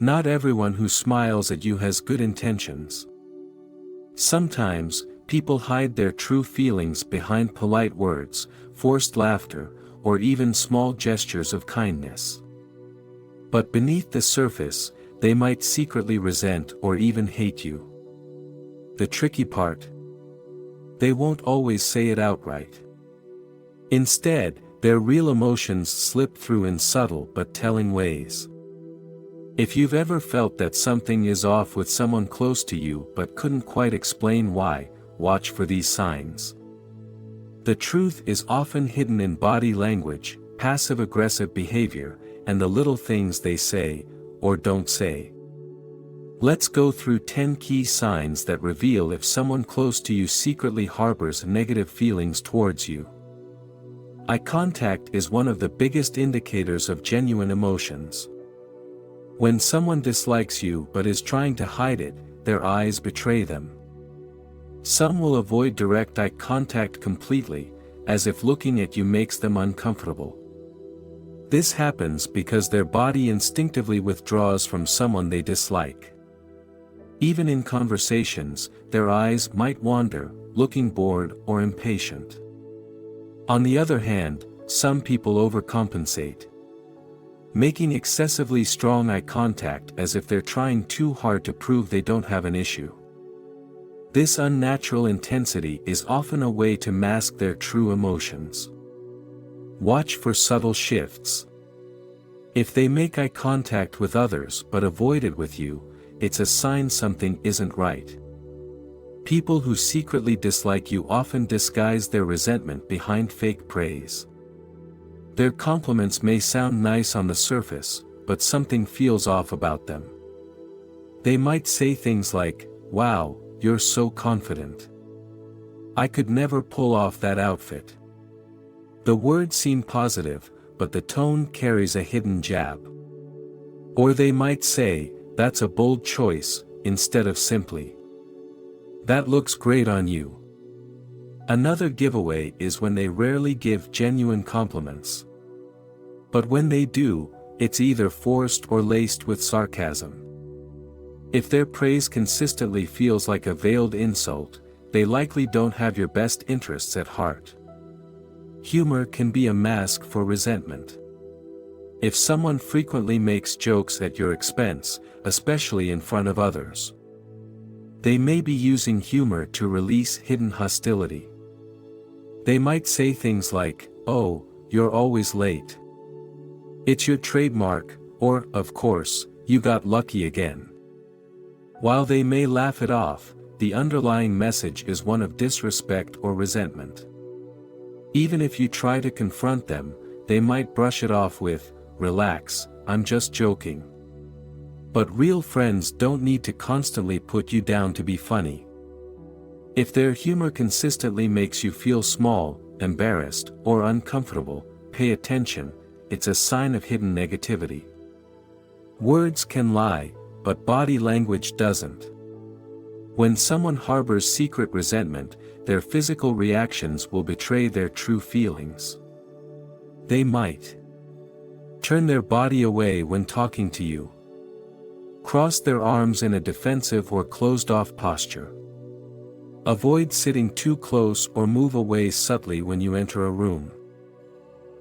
Not everyone who smiles at you has good intentions. Sometimes, people hide their true feelings behind polite words, forced laughter, or even small gestures of kindness. But beneath the surface, they might secretly resent or even hate you. The tricky part? They won't always say it outright. Instead, their real emotions slip through in subtle but telling ways. If you've ever felt that something is off with someone close to you but couldn't quite explain why, watch for these signs. The truth is often hidden in body language, passive-aggressive behavior, and the little things they say, or don't say. Let's go through 10 key signs that reveal if someone close to you secretly harbors negative feelings towards you. Eye contact is one of the biggest indicators of genuine emotions. When someone dislikes you but is trying to hide it, their eyes betray them. Some will avoid direct eye contact completely, as if looking at you makes them uncomfortable. This happens because their body instinctively withdraws from someone they dislike. Even in conversations, their eyes might wander, looking bored or impatient. On the other hand, some people overcompensate, making excessively strong eye contact as if they're trying too hard to prove they don't have an issue. This unnatural intensity is often a way to mask their true emotions. Watch for subtle shifts. If they make eye contact with others but avoid it with you, it's a sign something isn't right. People who secretly dislike you often disguise their resentment behind fake praise. Their compliments may sound nice on the surface, but something feels off about them. They might say things like, "Wow, you're so confident. I could never pull off that outfit." The words seem positive, but the tone carries a hidden jab. Or they might say, "That's a bold choice," instead of simply, "That looks great on you." Another giveaway is when they rarely give genuine compliments. But when they do, it's either forced or laced with sarcasm. If their praise consistently feels like a veiled insult, they likely don't have your best interests at heart. Humor can be a mask for resentment. If someone frequently makes jokes at your expense, especially in front of others, they may be using humor to release hidden hostility. They might say things like, "Oh, you're always late. It's your trademark," or, "Of course, you got lucky again." While they may laugh it off, the underlying message is one of disrespect or resentment. Even if you try to confront them, they might brush it off with, "Relax, I'm just joking." But real friends don't need to constantly put you down to be funny. If their humor consistently makes you feel small, embarrassed, or uncomfortable, pay attention. It's a sign of hidden negativity. Words can lie, but body language doesn't. When someone harbors secret resentment, their physical reactions will betray their true feelings. They might turn their body away when talking to you, cross their arms in a defensive or closed-off posture, avoid sitting too close or move away subtly when you enter a room,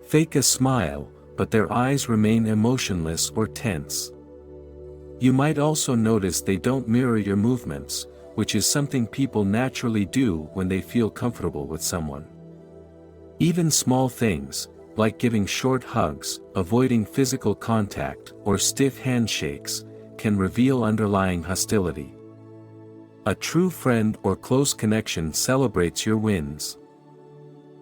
fake a smile, but their eyes remain emotionless or tense. You might also notice they don't mirror your movements, which is something people naturally do when they feel comfortable with someone. Even small things, like giving short hugs, avoiding physical contact, or stiff handshakes, can reveal underlying hostility. A true friend or close connection celebrates your wins.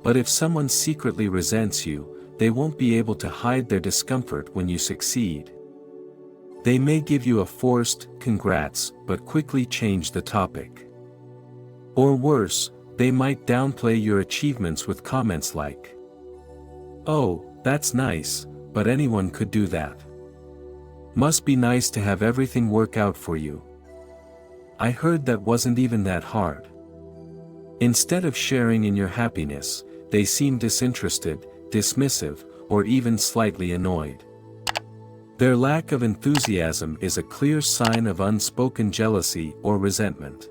But if someone secretly resents you, they won't be able to hide their discomfort when you succeed. They may give you a forced, "Congrats," but quickly change the topic. Or worse, they might downplay your achievements with comments like, "Oh, that's nice, but anyone could do that. Must be nice to have everything work out for you. I heard that wasn't even that hard." Instead of sharing in your happiness, they seem disinterested, dismissive, or even slightly annoyed. Their lack of enthusiasm is a clear sign of unspoken jealousy or resentment.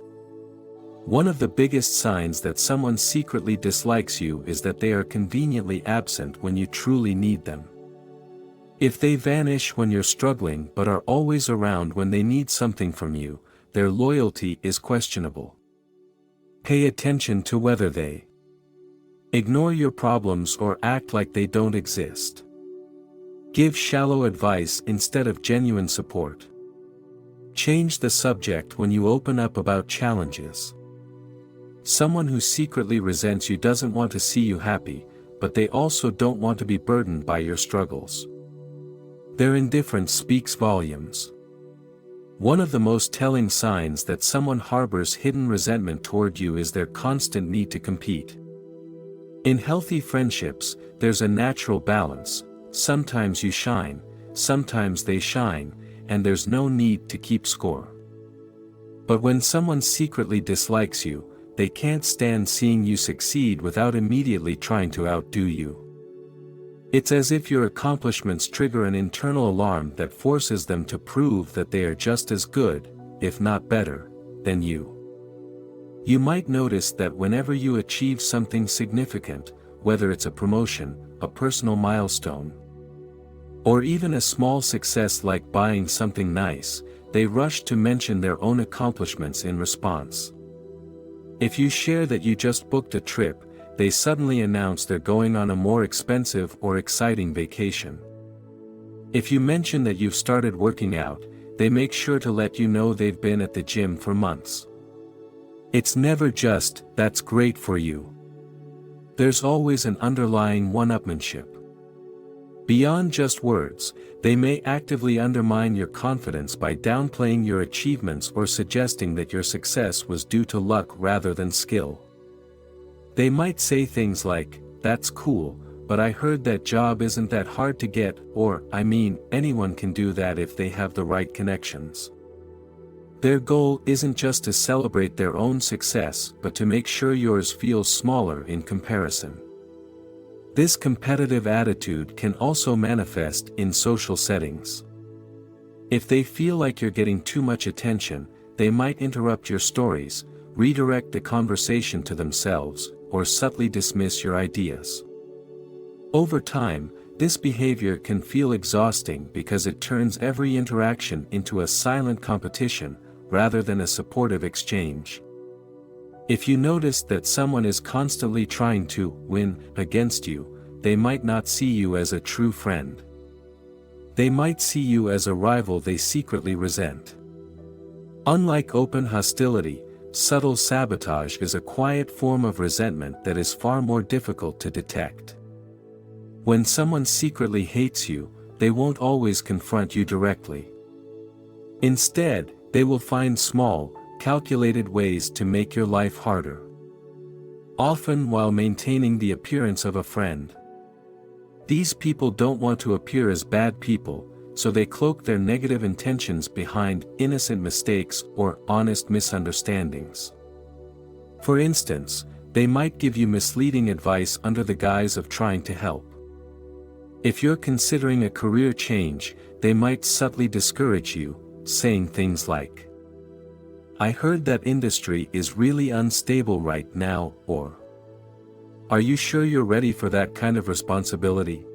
One of the biggest signs that someone secretly dislikes you is that they are conveniently absent when you truly need them. If they vanish when you're struggling but are always around when they need something from you, their loyalty is questionable. Pay attention to whether they ignore your problems or act like they don't exist. Give shallow advice instead of genuine support. Change the subject when you open up about challenges. Someone who secretly resents you doesn't want to see you happy, but they also don't want to be burdened by your struggles. Their indifference speaks volumes. One of the most telling signs that someone harbors hidden resentment toward you is their constant need to compete. In healthy friendships, there's a natural balance. Sometimes you shine, sometimes they shine, and there's no need to keep score. But when someone secretly dislikes you, they can't stand seeing you succeed without immediately trying to outdo you. It's as if your accomplishments trigger an internal alarm that forces them to prove that they are just as good, if not better, than you. You might notice that whenever you achieve something significant, whether it's a promotion, a personal milestone, or even a small success like buying something nice, they rush to mention their own accomplishments in response. If you share that you just booked a trip, they suddenly announce they're going on a more expensive or exciting vacation. If you mention that you've started working out, they make sure to let you know they've been at the gym for months. It's never just, "That's great for you." There's always an underlying one-upmanship. Beyond just words, they may actively undermine your confidence by downplaying your achievements or suggesting that your success was due to luck rather than skill. They might say things like, "That's cool, but I heard that job isn't that hard to get," or, "I mean, anyone can do that if they have the right connections." Their goal isn't just to celebrate their own success but to make sure yours feels smaller in comparison. This competitive attitude can also manifest in social settings. If they feel like you're getting too much attention, they might interrupt your stories, redirect the conversation to themselves, or subtly dismiss your ideas. Over time, this behavior can feel exhausting because it turns every interaction into a silent competition, rather than a supportive exchange. If you notice that someone is constantly trying to win against you, they might not see you as a true friend. They might see you as a rival they secretly resent. Unlike open hostility, subtle sabotage is a quiet form of resentment that is far more difficult to detect. When someone secretly hates you, they won't always confront you directly. Instead, they will find small, calculated ways to make your life harder. Often while maintaining the appearance of a friend. These people don't want to appear as bad people, so they cloak their negative intentions behind innocent mistakes or honest misunderstandings. For instance, they might give you misleading advice under the guise of trying to help. If you're considering a career change, they might subtly discourage you, saying things like, "I heard that industry is really unstable right now," or, "Are you sure you're ready for that kind of responsibility?"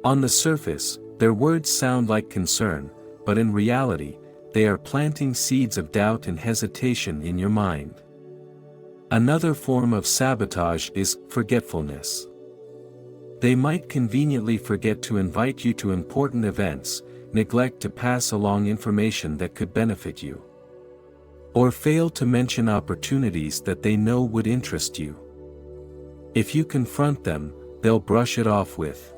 On the surface, their words sound like concern, but in reality, they are planting seeds of doubt and hesitation in your mind. Another form of sabotage is forgetfulness. They might conveniently forget to invite you to important events, neglect to pass along information that could benefit you, or fail to mention opportunities that they know would interest you. If you confront them, they'll brush it off with,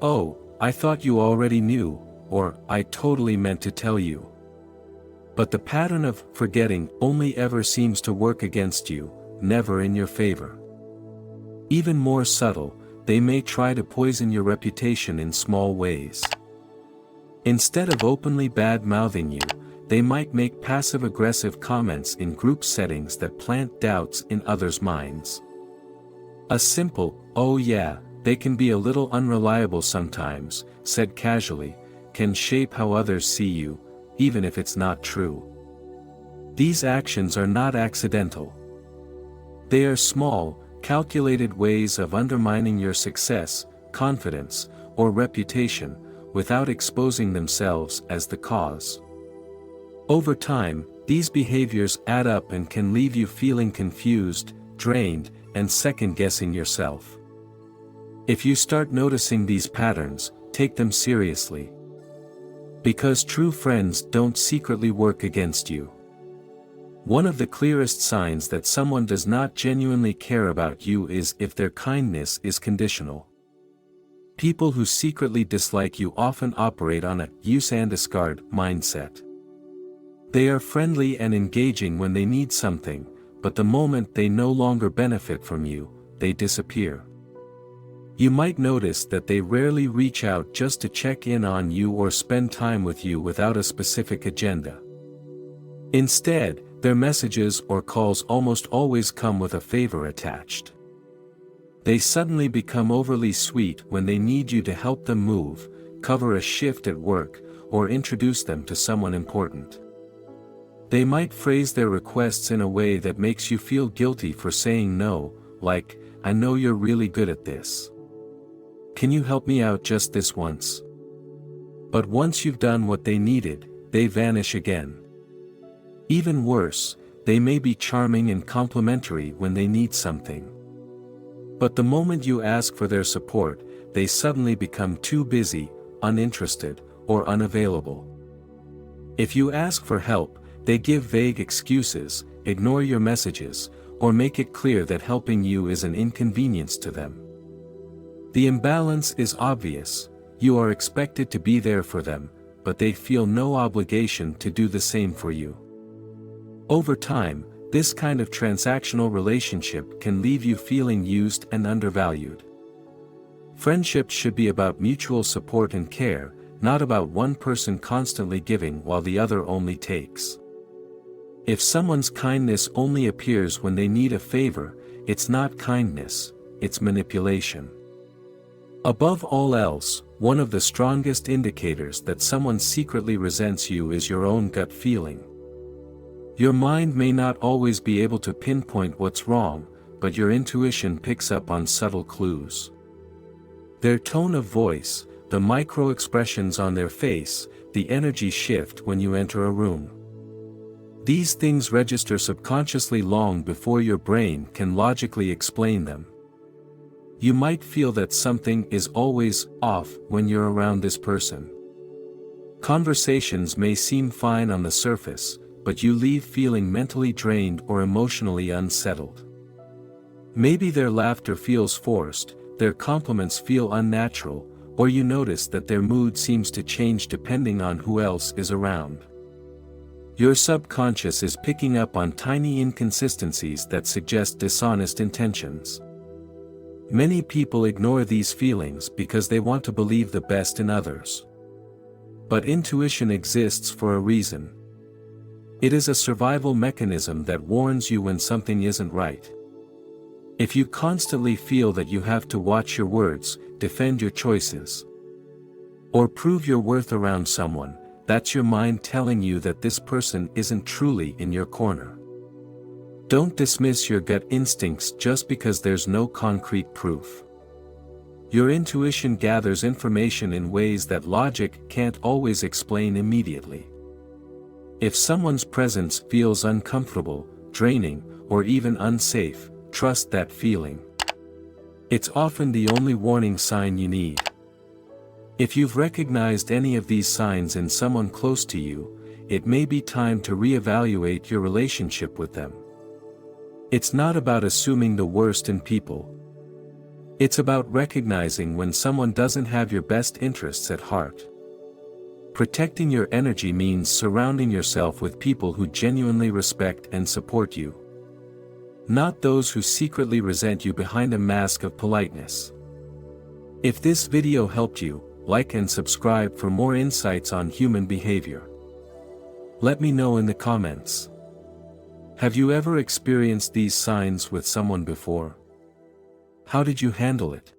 "Oh, I thought you already knew," or "I totally meant to tell you." But the pattern of forgetting only ever seems to work against you, never in your favor. Even more subtle, they may try to poison your reputation in small ways. Instead of openly bad-mouthing you, they might make passive-aggressive comments in group settings that plant doubts in others' minds. A simple, "Oh yeah, they can be a little unreliable sometimes," said casually, can shape how others see you, even if it's not true. These actions are not accidental. They are small, calculated ways of undermining your success, confidence, or reputation, without exposing themselves as the cause. Over time, these behaviors add up and can leave you feeling confused, drained, and second-guessing yourself. If you start noticing these patterns, take them seriously. Because true friends don't secretly work against you. One of the clearest signs that someone does not genuinely care about you is if their kindness is conditional. People who secretly dislike you often operate on a use and discard mindset. They are friendly and engaging when they need something, but the moment they no longer benefit from you, they disappear. You might notice that they rarely reach out just to check in on you or spend time with you without a specific agenda. Instead, their messages or calls almost always come with a favor attached. They suddenly become overly sweet when they need you to help them move, cover a shift at work, or introduce them to someone important. They might phrase their requests in a way that makes you feel guilty for saying no, like, "I know you're really good at this. Can you help me out just this once?" But once you've done what they needed, they vanish again. Even worse, they may be charming and complimentary when they need something. But the moment you ask for their support, they suddenly become too busy, uninterested, or unavailable. If you ask for help, they give vague excuses, ignore your messages, or make it clear that helping you is an inconvenience to them. The imbalance is obvious. You are expected to be there for them, but they feel no obligation to do the same for you. Over time, this kind of transactional relationship can leave you feeling used and undervalued. Friendships should be about mutual support and care, not about one person constantly giving while the other only takes. If someone's kindness only appears when they need a favor, it's not kindness, it's manipulation. Above all else, one of the strongest indicators that someone secretly resents you is your own gut feeling. Your mind may not always be able to pinpoint what's wrong, but your intuition picks up on subtle clues. Their tone of voice, the micro-expressions on their face, the energy shift when you enter a room. These things register subconsciously long before your brain can logically explain them. You might feel that something is always off when you're around this person. Conversations may seem fine on the surface, but you leave feeling mentally drained or emotionally unsettled. Maybe their laughter feels forced, their compliments feel unnatural, or you notice that their mood seems to change depending on who else is around. Your subconscious is picking up on tiny inconsistencies that suggest dishonest intentions. Many people ignore these feelings because they want to believe the best in others. But intuition exists for a reason. It is a survival mechanism that warns you when something isn't right. If you constantly feel that you have to watch your words, defend your choices, or prove your worth around someone, that's your mind telling you that this person isn't truly in your corner. Don't dismiss your gut instincts just because there's no concrete proof. Your intuition gathers information in ways that logic can't always explain immediately. If someone's presence feels uncomfortable, draining, or even unsafe, trust that feeling. It's often the only warning sign you need. If you've recognized any of these signs in someone close to you, it may be time to reevaluate your relationship with them. It's not about assuming the worst in people. It's about recognizing when someone doesn't have your best interests at heart. Protecting your energy means surrounding yourself with people who genuinely respect and support you. Not those who secretly resent you behind a mask of politeness. If this video helped you, like and subscribe for more insights on human behavior. Let me know in the comments. Have you ever experienced these signs with someone before? How did you handle it?